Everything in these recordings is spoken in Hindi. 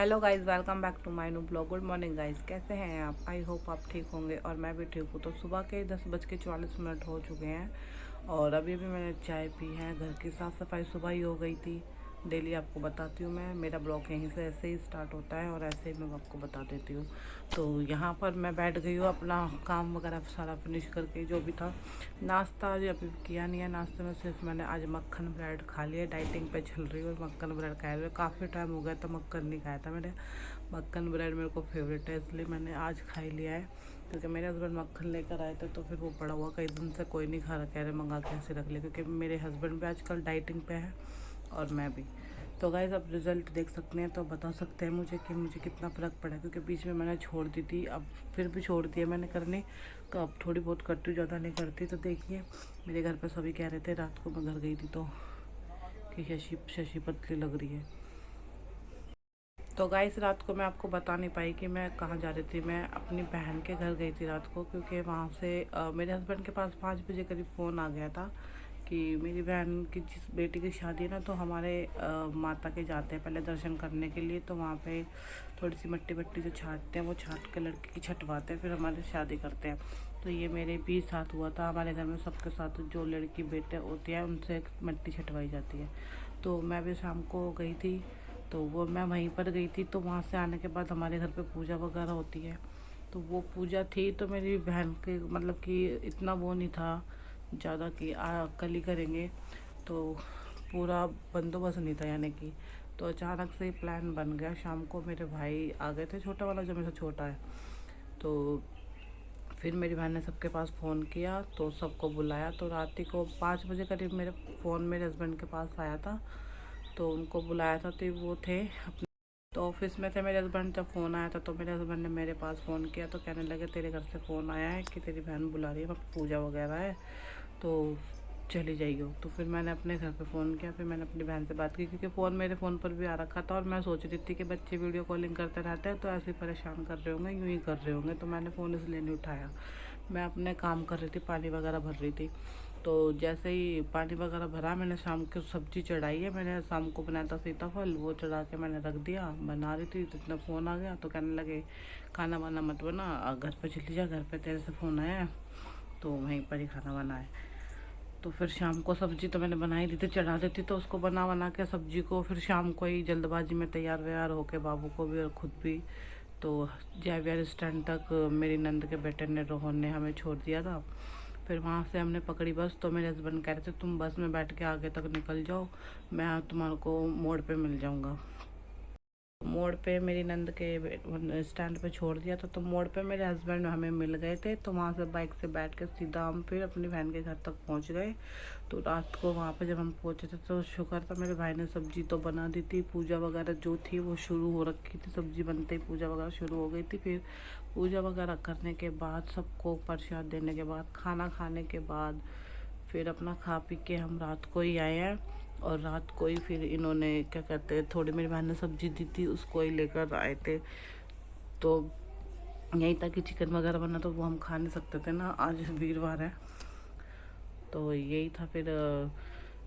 Hello guys, welcome back to my new blog. Good morning guys, कैसे हैं आप? आई होप आप ठीक होंगे और मैं भी ठीक हूँ। तो सुबह के 10:44 हो चुके हैं और अभी भी मैंने चाय पी है। घर की साफ़ सफाई सुबह ही हो गई थी। डेली आपको बताती हूँ मैं, मेरा ब्लॉग यहीं से ऐसे ही स्टार्ट होता है और ऐसे ही मैं आपको बता देती हूँ। तो यहाँ पर मैं बैठ गई हूँ अपना काम वगैरह सारा फिनिश करके, जो भी था। नाश्ता आज अभी किया नहीं है। नाश्ते में सिर्फ मैंने आज मक्खन ब्रेड खा लिया। डाइटिंग पे चल रही हूँ और मक्खन ब्रेड खाए हुए काफ़ी टाइम हो गया, तो मक्खन नहीं खाया था मैंने। मक्खन ब्रेड मेरे को फेवरेट है, इसलिए मैंने आज खा ही लिया है। क्योंकि मेरे हस्बैंड मक्खन लेकर आए थे, तो फिर वो पड़ा हुआ कई दिन से कोई नहीं खा रहा, कह रहे मंगा के ऐसे रख ले। क्योंकि मेरे हस्बैंड भी आजकल डाइटिंग पे है और मैं भी। तो गाइस अब रिज़ल्ट देख सकते हैं, तो बता सकते हैं मुझे कि मुझे कितना फ़र्क पड़ा। क्योंकि बीच में मैंने छोड़ दी थी, अब फिर भी छोड़ दिया मैंने करने। तो अब थोड़ी बहुत करती हूँ, ज़्यादा नहीं करती। तो देखिए, मेरे घर पे सभी कह रहे थे रात को मैं घर गई थी तो कि शशि शशि पतली लग रही है। तो गाइस रात को मैं आपको बता नहीं पाई कि मैं कहाँ जा रही थी। मैं अपनी बहन के घर गई थी रात को, क्योंकि वहाँ से मेरे हस्बैंड के पास 5 बजे करीब फ़ोन आ गया था कि मेरी बहन की जिस बेटी की शादी है ना, तो हमारे माता के जाते हैं पहले दर्शन करने के लिए। तो वहाँ पे थोड़ी सी मट्टी वट्टी जो छाटते हैं वो छाट के लड़के की छटवाते हैं, फिर हमारे शादी करते हैं। तो ये मेरे भी साथ हुआ था। हमारे घर में सबके साथ जो लड़की बेटे होती है उनसे मट्टी छटवाई जाती है। तो मैं भी शाम को गई थी, तो वो मैं वहीं पर गई थी। तो वहाँ से आने के बाद हमारे घर पे पूजा वगैरह होती है। तो वो पूजा थी, तो मेरी बहन के मतलब कि इतना वो नहीं था ज़्यादा कि कल ही करेंगे, तो पूरा बंदोबस्त नहीं था यानी कि। तो अचानक से प्लान बन गया। शाम को मेरे भाई आ गए थे, छोटा वाला जो मेरे से छोटा है। तो फिर मेरी बहन ने सबके पास फ़ोन किया, तो सबको बुलाया। तो रात ही को 5 बजे करीब मेरे फ़ोन मेरे हस्बैंड के पास आया था। तो उनको बुलाया था, तो वो थे अपने तो ऑफिस में थे मेरे हस्बैंड। जब फ़ोन आया था तो मेरे हस्बैंड ने मेरे पास फ़ोन किया, तो कहने लगे तेरे घर से फ़ोन आया है कि तेरी बहन बुला रही है, वहाँ पूजा वगैरह है तो चली जाइयो। तो फिर मैंने अपने घर पे फ़ोन किया, फिर मैंने अपनी बहन से बात की, क्योंकि फ़ोन मेरे फ़ोन पर भी आ रखा था। और मैं सोच रही थी कि बच्चे वीडियो कॉलिंग करते रहते हैं तो ऐसे ही परेशान कर रहे होंगे, यूँ ही कर रहे होंगे। तो मैंने फ़ोन इसलिए नहीं उठाया। मैं अपने काम कर रही थी, पानी वगैरह भर रही थी। तो जैसे ही पानी वगैरह भरा, मैंने शाम की सब्ज़ी चढ़ाई है। मैंने शाम को बनाया था सीताफल, वो चढ़ा के मैंने रख दिया। बना रही थी तो इतना फ़ोन आ गया, तो कहने लगे खाना वाना मत बना, घर पे चली जा, घर पे तेरे से फ़ोन आया है तो वहीं पर ही खाना बनाए। तो फिर शाम को सब्ज़ी तो मैंने बना ही दी थी, चढ़ा देती तो उसको बना के सब्ज़ी को फिर शाम को ही जल्दबाजी में तैयार व्यार होके बाबू को भी और ख़ुद भी तो जयविहार स्टैंड तक मेरी नंद के बेटे ने रोहन ने हमें छोड़ दिया था। फिर वहाँ से हमने पकड़ी बस। तो मेरे हस्बैंड कह रहे थे तुम बस में बैठ के आगे तक निकल जाओ, मैं तुम्हारे को मोड़ पे मिल जाऊँगा। मोड़ पे मेरी नंद के स्टैंड पे छोड़ दिया था, तो मोड़ पे मेरे हस्बैंड हमें मिल गए थे। तो वहाँ से बाइक से बैठ के सीधा हम फिर अपनी बहन के घर तक पहुँच गए। तो रात को वहाँ पे जब हम पहुँचे थे तो शुक्र था मेरे भाई ने सब्ज़ी तो बना दी थी। पूजा वगैरह जो थी वो शुरू हो रखी थी, सब्ज़ी बनते ही पूजा वगैरह शुरू हो गई थी। फिर पूजा वगैरह करने के बाद, सबको प्रसाद देने के बाद, खाना खाने के बाद, फिर अपना खा पी के हम रात को ही आए हैं। और रात को ही फिर इन्होंने क्या कहते हैं, थोड़ी मेरी बहन ने सब्ज़ी दी थी उसको ही लेकर आए थे। तो यही था कि चिकन वगैरह बना तो वो हम खा नहीं सकते थे ना, आज वीरवार है। तो यही था। फिर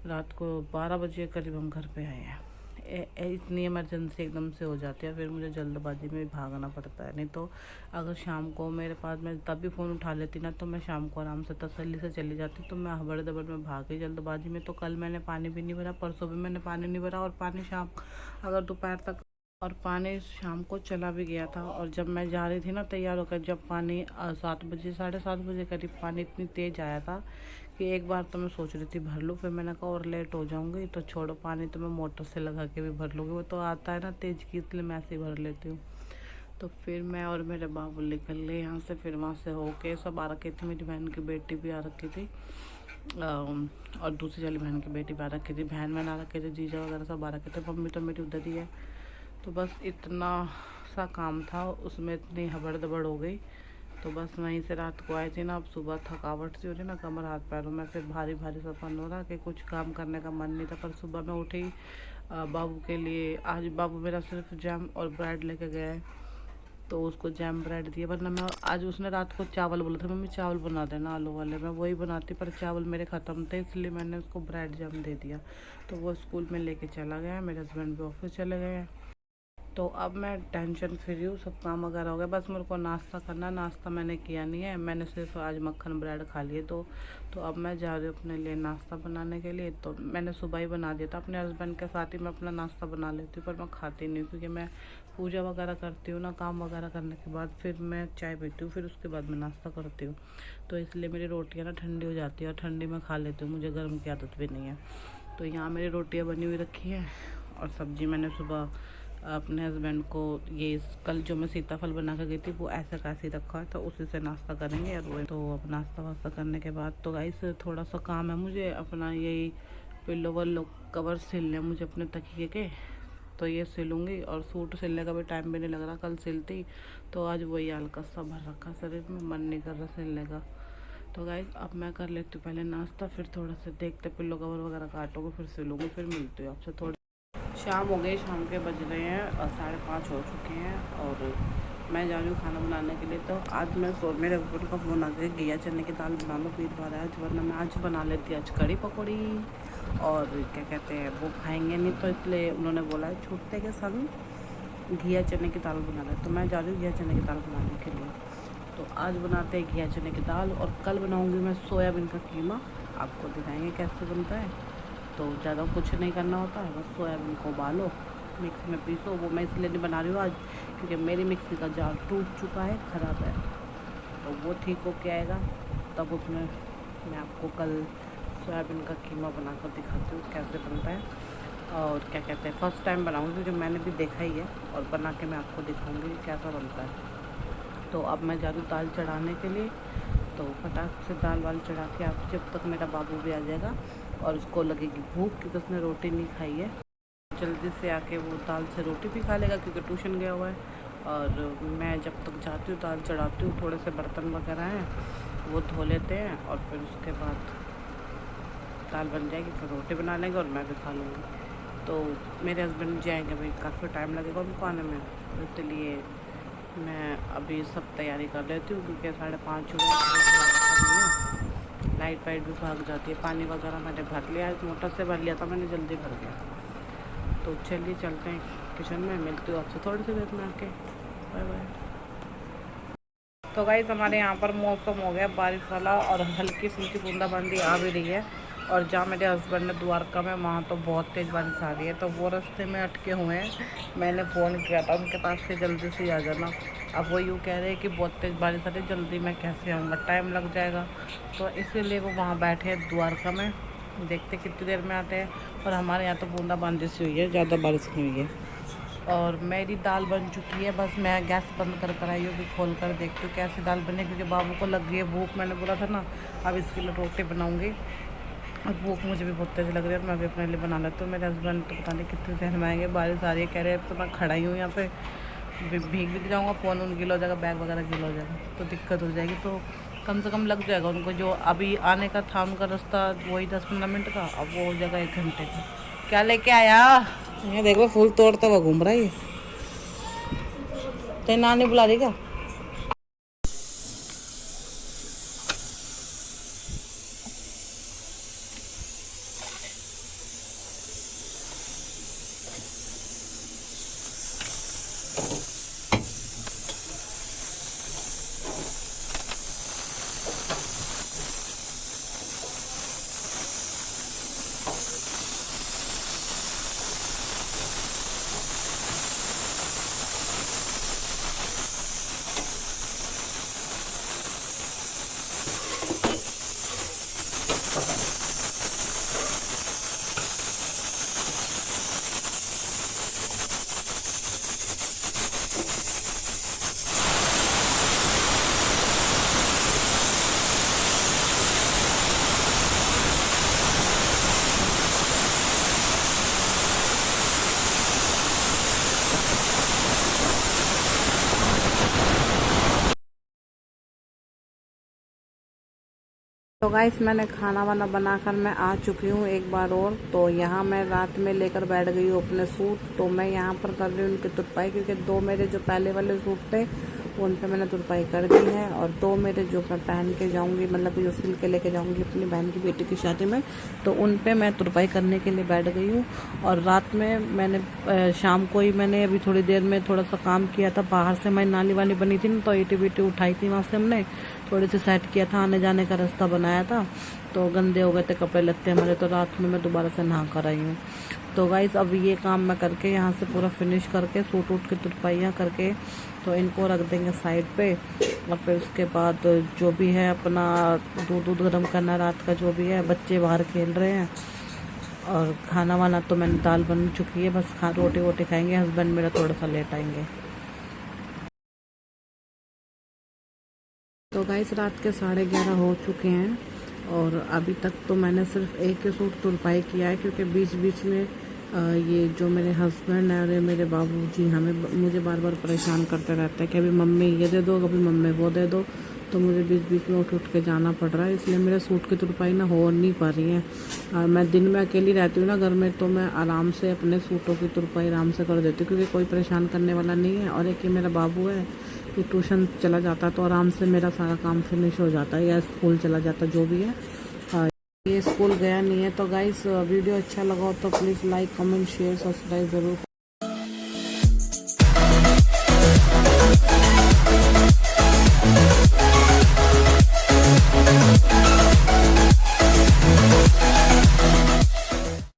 रात को 12 बजे करीब हम घर पे आए हैं। इतनी इमरजेंसी एकदम से हो जाती है, फिर मुझे जल्दबाजी में भागना पड़ता है। नहीं तो अगर शाम को मेरे पास मैं तब भी फ़ोन उठा लेती ना, तो मैं शाम को आराम से तसल्ली से चली जाती। तो मैं हबड़ दबड़ में भाग गई जल्दबाजी में। तो कल मैंने पानी भी नहीं भरा, परसों भी मैंने पानी नहीं भरा। और पानी शाम अगर दोपहर तक और पानी शाम को चला भी गया था। और जब मैं जा रही थी ना तैयार होकर, जब पानी 7 बजे 7:30 बजे करीब पानी इतनी तेज़ आया था कि एक बार तो मैं सोच रही थी भर लूँ, फिर मैंने कहा और लेट हो जाऊंगी तो छोड़ो, पानी तो मैं मोटर से लगा के भी भर लूँगी, वो तो आता है ना तेज़ की, इसलिए मैं ऐसे ही भर लेती हूँ। तो फिर मैं और मेरे बाबू निकल गए यहाँ से। फिर वहाँ से होके सब आ रखी थी, मेरी बहन की बेटी भी आ रखी थी और दूसरी वाली बहन की बेटी भी आ रखी थी, बहन बहन आ रखे थे, जीजा वगैरह सब आ रखे थे, मम्मी तो मेरी उधर ही है। तो बस इतना सा काम था, उसमें इतनी हबड़ दबड़ हो गई। तो बस वहीं से रात को आई थी ना, अब सुबह थकावट सी हो रही ना, कमर हाथ पैरों में से भारी भारी सपन हो रहा कि कुछ काम करने का मन नहीं था। पर सुबह मैं उठी बाबू के लिए, आज बाबू मेरा सिर्फ जैम और ब्रेड लेके गया है, तो उसको जैम ब्रेड दिया। वरना मैं आज, उसने रात को चावल बोला था, मम्मी चावल बना देना आलू वाले, मैं वही बनाती, पर चावल मेरे ख़त्म थे, इसलिए मैंने उसको ब्रेड जैम दे दिया। तो वो स्कूल में लेके चला गया, मेरे हस्बैंड भी ऑफिस चले गए हैं। तो अब मैं टेंशन फ्री हूँ, सब काम वगैरह हो गया, बस मेरे को नाश्ता करना। नाश्ता मैंने किया नहीं है, मैंने सिर्फ आज मक्खन ब्रेड खा लिए। तो अब मैं जा रही हूँ अपने लिए नाश्ता बनाने के लिए। तो मैंने सुबह ही बना दिया था, अपने हस्बैंड के साथ ही मैं अपना नाश्ता बना लेती हूँ, पर मैं खाती नहीं हूँ क्योंकि मैं पूजा वगैरह करती हूँ ना, काम वगैरह करने के बाद फिर मैं चाय पीती हूँ, फिर उसके बाद मैं नाश्ता करती हूँ। तो इसलिए मेरी रोटियाँ ना ठंडी हो जाती है और ठंडी में खा लेती हूँ, मुझे गर्म की आदत भी नहीं है। तो यहाँ मेरी रोटियाँ बनी हुई रखी है और सब्ज़ी मैंने सुबह अपने हस्बैंड को ये कल जो मैं सीताफल बना कर गई थी वो ऐसा कैसे रखा है, तो उसी से नाश्ता करेंगे। और वो तो अब नाश्ता वास्ता करने के बाद तो गाइस थोड़ा सा काम है मुझे, अपना यही पिल्लो वल्लो कवर सिलने मुझे अपने तकिए के, तो ये सिलूँगी। और सूट सिलने का भी टाइम भी नहीं लग रहा, कल सिलती तो आज वही हल्का सा भर रखा शरीर में, मन नहीं कर रहा सिलने का। तो गाइस अब मैं कर लेती हूँ पहले नाश्ता, फिर थोड़ा सा देखते पिल्लो कवर वगैरह काटूँगी, फिर सिलूँगी, फिर मिलती हूँ आपसे थोड़ी। शाम हो गई, शाम के बज रहे हैं और 5:30 हो चुके हैं और मैं जा रही हूँ खाना बनाने के लिए। तो आज मैं मेरे हस्बैंड का फ़ोन आ गया, घिया चने की दाल बना लो, वीरवार है आज, वरना मैं आज बना लेती आज कड़ी पकौड़ी और क्या कहते हैं वो खाएंगे नहीं, तो इसलिए उन्होंने बोला है छूटते के संग घिया चने की दाल बना ले। तो मैं जा रही हूँ घिया चने की दाल बनाने के लिए। तो आज बनाते हैं घिया चने की दाल और कल बनाऊँगी मैं सोयाबीन का कीमा, आपको दिखाएँगे कैसे बनता है। तो ज़्यादा कुछ नहीं करना होता है, बस सोयाबीन को उबालो, मिक्सी में पीसो। वो मैं इसलिए नहीं बना रही हूँ आज क्योंकि मेरी मिक्सी का जार टूट चुका है, ख़राब है, तो वो ठीक हो के आएगा तब उसमें मैं आपको कल सोयाबीन का कीमा बनाकर दिखाती हूँ कैसे बनता है। और क्या कहते हैं फर्स्ट टाइम बनाऊँगी क्योंकि मैंने भी देखा ही है और बना के मैं आपको दिखाऊँगी कैसा बनता है। तो अब मैं जा रही हूँ दाल चढ़ाने के लिए। तो फटाक से दाल वाल चढ़ा के आप, जब तक मेरा बाबू भी आ जाएगा और उसको लगेगी भूख क्योंकि उसने रोटी नहीं खाई है, जल्दी से आके वो दाल से रोटी भी खा लेगा क्योंकि ट्यूशन गया हुआ है। और मैं जब तक जाती हूँ दाल चढ़ाती हूँ, थोड़े से बर्तन वगैरह हैं वो धो लेते हैं और फिर उसके बाद दाल बन जाएगी, फिर रोटी बना लेंगे और मैं भी खा लूँगी। तो मेरे हस्बैंड जाएंगे भाई, काफ़ी टाइम लगेगा उनको आने में, तो इसलिए मैं अभी सब तैयारी कर लेती हूँ क्योंकि 5:30 हो गए, लाइट वाइट भी भाग जाती है। पानी वगैरह मैंने भर लिया, मोटर से भर लिया था मैंने, जल्दी भर गया। तो चलिए चलते हैं किचन में, मिलती हूँ आपसे थोड़ी सी देर में आके, बाय बाय। तो गाइस हमारे यहाँ पर मौसम हो गया बारिश वाला और हल्की फुल्की बूंदाबांदी आ भी रही है। और जहाँ मेरे हस्बैंड ने द्वारका में, वहाँ तो बहुत तेज़ बारिश आ रही है, तो वो रास्ते में अटके हुए हैं। मैंने फ़ोन किया था उनके पास कि जल्दी से आ जाना। अब वो यूँ कह रहे हैं कि बहुत तेज़ बारिश आ रही है, जल्दी मैं कैसे आऊँगा, टाइम लग जाएगा। तो इसीलिए वो वहाँ बैठे हैं द्वारका में, देखते कितनी देर में आते हैं। और हमारे यहाँ तो बूंदाबांदी सी हुई है, ज़्यादा बारिश नहीं हुई है। और मेरी दाल बन चुकी है, बस मैं गैस बंद कर आई हूँ, भी खोल कर देखती हूँ कैसी दाल बने, क्योंकि बाबू को लग गई है भूख, मैंने बोला था ना। अब इसके लिए रोटी बनाऊँगी और भूख मुझे भी बहुत तेज़ लग रही है, तो मैं भी अपने लिए बना लेती हूँ। मेरे हस्बैंड तो पता नहीं कितनी देर में आएंगे, बारिश आ रही है कह रहे हैं, तो मैं खड़ा ही हूँ यहाँ पे, भीग जाऊँगा, फ़ोन उन गीला हो जाएगा, बैग वगैरह गीला हो जाएगा, तो दिक्कत हो जाएगी। तो कम से कम लग जाएगा उनको, जो अभी आने का था उनका रास्ता वही 10-15 मिनट का, अब वो हो जाएगा 1 घंटे का। क्या लेके आया? ये देखो फूल तोड़ता हुआ घूम रहा है ये, तेरी नानी बुला रही क्या? तो गाइस मैंने खाना वाना बनाकर मैं आ चुकी हूँ एक बार और। तो यहाँ मैं रात में लेकर बैठ गई हूँ अपने सूट। तो मैं यहाँ पर कर रही हूँ उनकी तुरपाई, क्योंकि 2 मेरे जो पहले वाले सूट थे उन पे मैंने तुरपाई कर दी है। और 2 मेरे जो मैं पहन के जाऊंगी, मतलब जो सिल के लेके जाऊंगी अपनी बहन की बेटी की शादी में, तो उन पे मैं तुरपाई करने के लिए बैठ गई हूँ। और रात में मैंने शाम को ही मैंने अभी थोड़ी देर में थोड़ा सा काम किया था। बाहर से हमारी नाली वाली बनी थी ना, तो ईंटें बीटें उठाई थी वहाँ से हमने, थोड़ी सी सेट किया था, आने जाने का रास्ता बनाया था। तो गंदे हो गए थे कपड़े लगते हमारे, तो रात में मैं दोबारा से नहा कर आई हूँ। तो गाइस अब ये काम मैं करके यहाँ से पूरा फिनिश करके सूट उठ के तुरपाइयाँ करके तो इनको रख देंगे साइड पे। और फिर उसके बाद जो भी है अपना दूध गर्म करना रात का जो भी है, बच्चे बाहर खेल रहे हैं। और खाना वाना तो मैंने दाल बन चुकी है, बस रोटी वोटी खाएंगे। हस्बैंड मेरा थोड़ा सा लेट आएंगे। तो गाइस रात के 11:30 हो चुके हैं और अभी तक तो मैंने सिर्फ एक ही सूट तुरपाई किया है, क्योंकि बीच बीच में ये जो मेरे हस्बैंड है और ये मेरे बाबूजी मुझे बार बार परेशान करते रहते हैं कि अभी मम्मी ये दे दो, कभी मम्मी वो दे दो। तो मुझे बीच बीच में उठ उठ के जाना पड़ रहा है, इसलिए मेरे सूट की तुरपाई ना हो नहीं पा रही है। और मैं दिन में अकेली रहती हूँ ना घर में, तो मैं आराम से अपने सूटों की तुरपाई आराम से कर देती हूँ, क्योंकि कोई परेशान करने वाला नहीं है। और एक ये मेरा बाबू है, ये ट्यूशन चला जाता तो आराम से मेरा सारा काम फिनिश हो जाता है, या स्कूल चला जाता जो भी है। ये स्कूल गया नहीं है। तो गाइस वीडियो अच्छा लगा हो तो please like comment share subscribe ज़रूर।